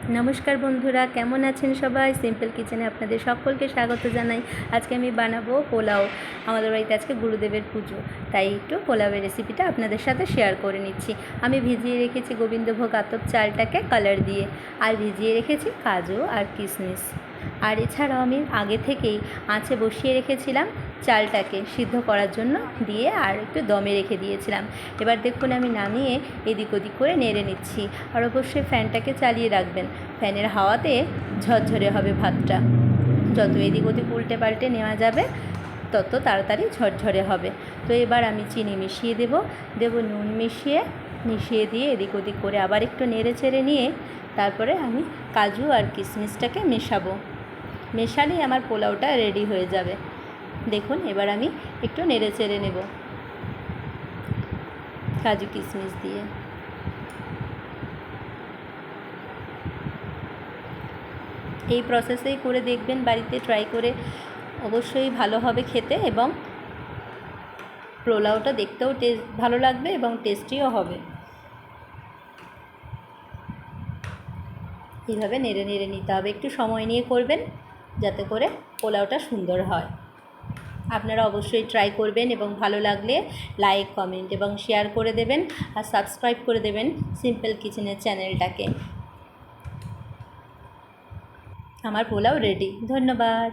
नमस्कार बंधुरा केमन आছেন सबाई सिम्पल किचेने आपनादेर सकलके स्वागत जानाई। आज के आमी बानाबो पोलाओ। आमादेर बाड़ीते आजके गुरुदेवेर पुजो, ताई एकटु पोलाओर रेसिपिटा आपनादेर साथे शेयार करे निচ্ছি। आमी भिजिए रेखेछि गोविंदभोग आतप चालटाके कालार दिए और भिजिए रेखेछि काजू और किशमिश। और एछाड़ाओ आमी आगे थेकेई आँचे बसिए रेखेछिलाम चालटाके सिद्ध करार जोन्नो दिए और एकटु दमे रेखे दिएछिलाम। एबार देखुन आमी नामिए एदिक ओदिक करे नेड़े निচ্ছি। और अवश्यई फैनटाके चालिए राखबेन, फैनेर हावाते झरझरे होबे भातटा। যত এদিক ওদিক উল্টে পাল্টে নেওয়া যাবে তত তাড়াতাড়ি ঝরঝরে হবে। তো এবার আমি চিনি মিশিয়ে দেব নুন মিশিয়ে দিয়ে এদিক ওদিক করে আবার একটু নেড়ে চেড়ে নিয়ে তারপরে আমি কাজু আর কিশমিশটাকে মেশাবো। মেশালেই আমার পোলাওটা রেডি হয়ে যাবে। দেখুন এবার আমি একটু নেড়ে চেড়ে নেব কাজু কিশমিশ দিয়ে। এই প্রসেসেই করে দেখবেন, বাড়িতে ট্রাই করে অবশ্যই ভালো হবে খেতে এবং পোলাওটা দেখতেও ভালো লাগবে এবং টেস্টিও হবে। এইভাবে নেড়ে নেড়ে নিতে হবে, একটু সময় নিয়ে করবেন যাতে করে পোলাওটা সুন্দর হয়। আপনারা অবশ্যই ট্রাই করবেন এবং ভালো লাগলে লাইক কমেন্ট এবং শেয়ার করে দেবেন আর সাবস্ক্রাইব করে দেবেন সিম্পল কিচেনের চ্যানেলটাকে। আমার পোলাও রেডি। ধন্যবাদ।